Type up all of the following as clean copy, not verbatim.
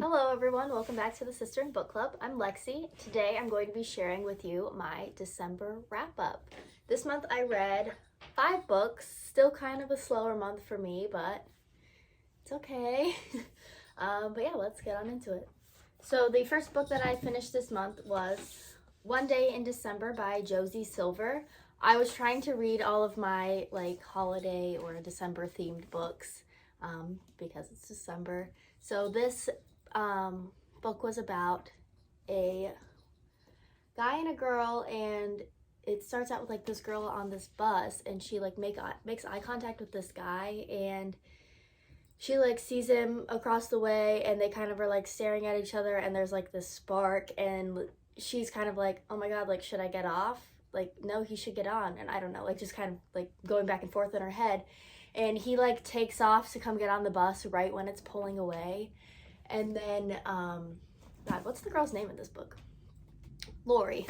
Hello everyone, welcome back to the Sister and Book Club. I'm Lexi. Today I'm going to be sharing with you my December wrap-up. This month I read 5 books, still kind of a slower month for me, but it's okay. But yeah, let's get on into it. So the first book that I finished this month was One Day in December by Josie Silver. I was trying to read all of my holiday or December themed books because it's December. So this book was about a guy and a girl, and it starts out with this girl on this bus, and she makes eye contact with this guy, and she sees him across the way, and they kind of are staring at each other, and there's this spark, and she's kind of oh my god, should I get off? No, he should get on. And I don't know, just kind of going back and forth in her head. And he takes off to come get on the bus right when it's pulling away. And then god, what's the girl's name in this book? Lori.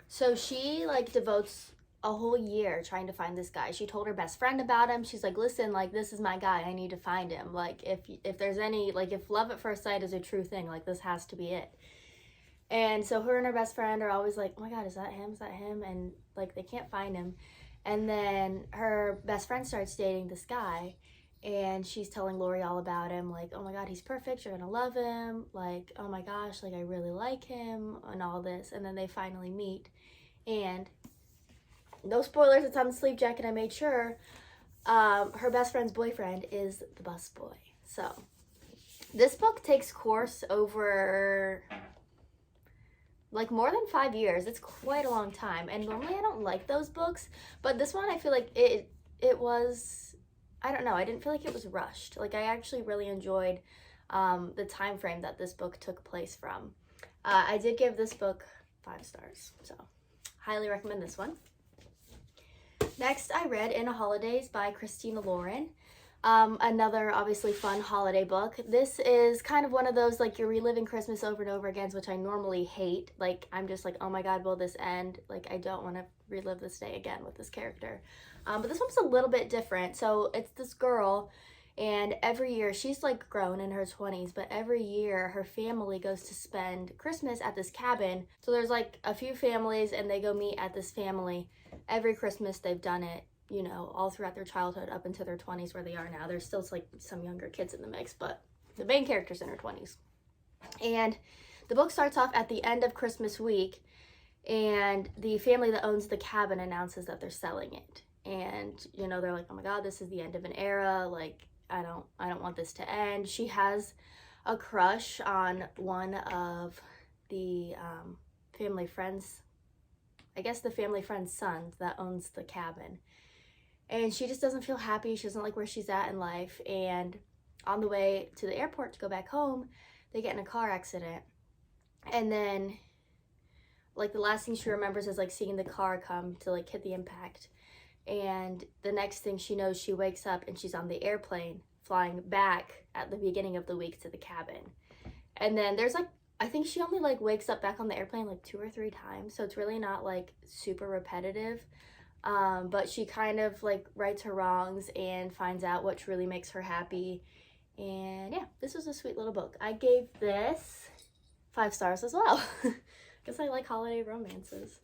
So she devotes a whole year trying to find this guy. She told her best friend about him. She's listen, this is my guy, I need to find him. If there's any, if love at first sight is a true thing, this has to be it. And so her and her best friend are always oh my god, is that him, is that him? And they can't find him. And then her best friend starts dating this guy, and she's telling Lori all about him, oh my god, he's perfect, you're gonna love him, oh my gosh, I really like him, and all this. And then they finally meet, and no spoilers, it's on the sleeve jacket, I made sure. Her best friend's boyfriend is the bus boy. So this book takes course over more than 5 years. It's quite a long time, and normally I don't like those books, but this one I feel it was, I don't know, I didn't feel it was rushed. I actually really enjoyed the time frame that this book took place from. I did give this book 5 stars, so highly recommend this one. Next, I read In a Holidays by Christina Lauren. Another obviously fun holiday book. This is kind of one of those you're reliving Christmas over and over again, which I normally hate. I'm just oh my god, will this end? I don't want to relive this day again with this character. But this one's a little bit different. So it's this girl, and every year, she's grown in her 20s, but every year her family goes to spend Christmas at this cabin. So there's a few families, and they go meet at this family. Every Christmas they've done it, all throughout their childhood up into their 20s where they are now. There's still some younger kids in the mix, but the main character's in her 20s. And the book starts off at the end of Christmas week, and the family that owns the cabin announces that they're selling it. And, they're oh my god, this is the end of an era. I don't want this to end. She has a crush on one of the family friends, I guess the family friend's son that owns the cabin. And she just doesn't feel happy. She doesn't like where she's at in life. And on the way to the airport to go back home, they get in a car accident. And then, the last thing she remembers is, seeing the car come to, hit the impact. And the next thing she knows, she wakes up and she's on the airplane flying back at the beginning of the week to the cabin. And then there's, I think she only, wakes up back on the airplane, 2 or 3 times. So it's really not, super repetitive. But she kind of rights her wrongs and finds out what truly makes her happy. And yeah, this was a sweet little book. I gave this 5 stars as well. Guess I like holiday romances.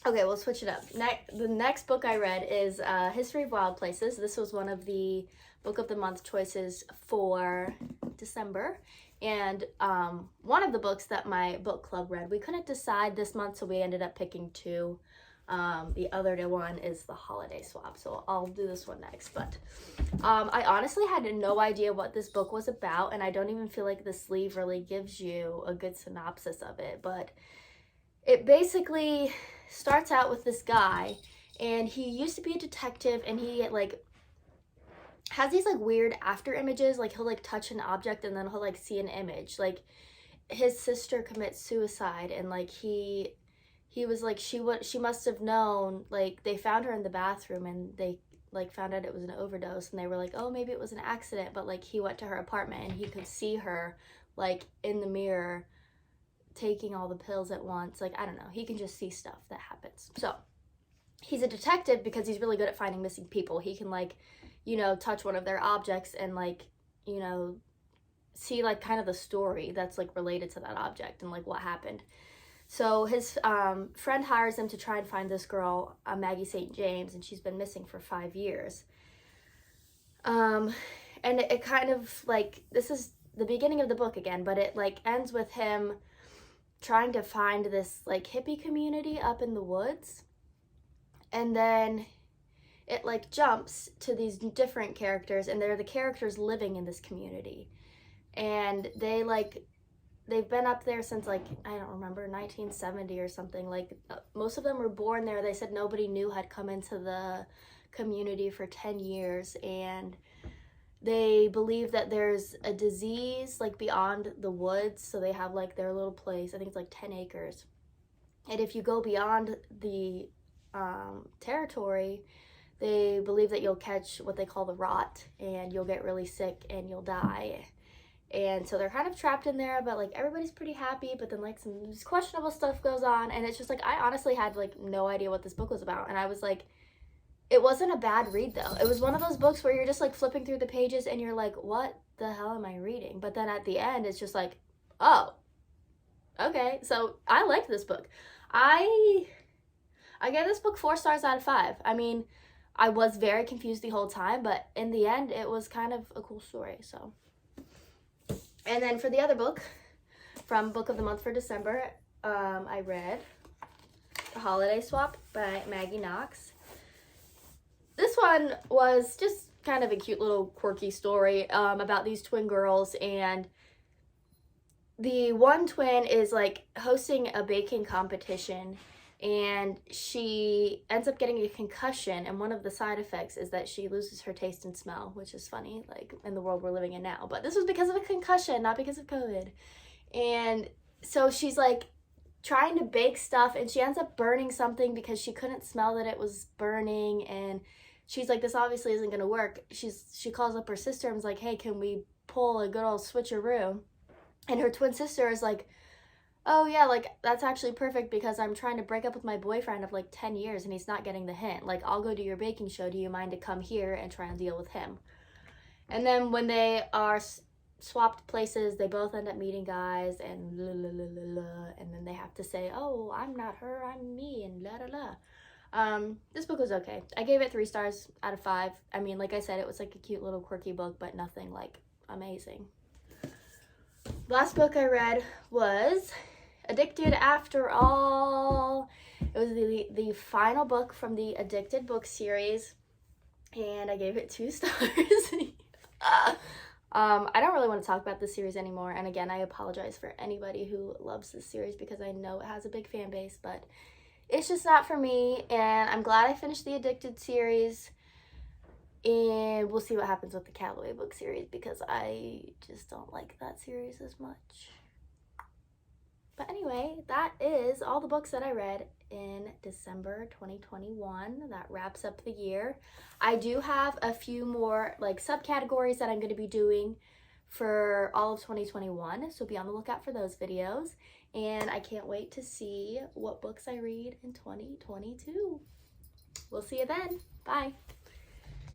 Okay, we'll switch it up. The next book I read is History of Wild Places. This was one of the Book of the Month choices for December. And one of the books that my book club read, we couldn't decide this month, so we ended up picking 2. The other one is the Holiday Swap, so I'll do this one next. But I honestly had no idea what this book was about, and I don't even feel the sleeve really gives you a good synopsis of it. But it basically starts out with this guy, and he used to be a detective, and he has these weird after images. He'll touch an object, and then he'll see an image. His sister commits suicide, and he was she must have known, they found her in the bathroom, and they found out it was an overdose, and they were oh, maybe it was an accident. But he went to her apartment, and he could see her in the mirror taking all the pills at once. I don't know, he can just see stuff that happens. So he's a detective because he's really good at finding missing people. He can, like, you know, touch one of their objects and, like, you know, see, like, kind of the story that's, like, related to that object and, like, what happened. So his friend hires him to try and find this girl, Maggie St. James, and she's been missing for 5 years. And it kind of, like, this is the beginning of the book again, but it, like, ends with him trying to find this, like, hippie community up in the woods. And then it, like, jumps to these different characters, and they're the characters living in this community. And they, like, they've been up there since, like, I don't remember, 1970 or something. Like, most of them were born there. They said nobody new had come into the community for 10 years, and they believe that there's a disease, like, beyond the woods. So they have, like, their little place. I think it's like 10 acres. And if you go beyond the territory, they believe that you'll catch what they call the rot, and you'll get really sick and you'll die. And so they're kind of trapped in there, but, like, everybody's pretty happy, but then, like, some questionable stuff goes on, and it's just, like, I honestly had, like, no idea what this book was about. And I was like, it wasn't a bad read, though. It was one of those books where you're just, like, flipping through the pages and you're like, what the hell am I reading? But then at the end, it's just like, oh, okay. So I liked this book. I gave this book 4 stars out of 5. I mean, I was very confused the whole time, but in the end, it was kind of a cool story, so. And then for the other book, from Book of the Month for December, I read The Holiday Swap by Maggie Knox. This one was just kind of a cute little quirky story about these twin girls, and the one twin is, like, hosting a baking competition, and she ends up getting a concussion, and one of the side effects is that she loses her taste and smell, which is funny, like, in the world we're living in now. But this was because of a concussion, not because of COVID. And so she's, like, trying to bake stuff, and she ends up burning something because she couldn't smell that it was burning, and she's like, this obviously isn't going to work. She calls up her sister and is like, hey, can we pull a good old switcheroo? And her twin sister is like, oh yeah, like, that's actually perfect because I'm trying to break up with my boyfriend of, like, 10 years and he's not getting the hint. Like, I'll go to your baking show. Do you mind to come here and try and deal with him? And then when they are swapped places, they both end up meeting guys, and la la la la la, and then they have to say, oh, I'm not her, I'm me, and la la la. This book was okay. I gave it 3 stars out of 5. I mean, like I said, it was, like, a cute little quirky book, but nothing, like, amazing. Last book I read was Addicted After All. It was the final book from the Addicted book series, and I gave it 2 stars. I don't really want to talk about this series anymore, and again, I apologize for anybody who loves this series because I know it has a big fan base, but it's just not for me, and I'm glad I finished the Addicted series, and we'll see what happens with the Callaway book series because I just don't like that series as much. But anyway, that is all the books that I read in December 2021. That wraps up the year. I do have a few more, like, subcategories that I'm going to be doing for all of 2021, so be on the lookout for those videos. And I can't wait to see what books I read in 2022. We'll see you then. Bye.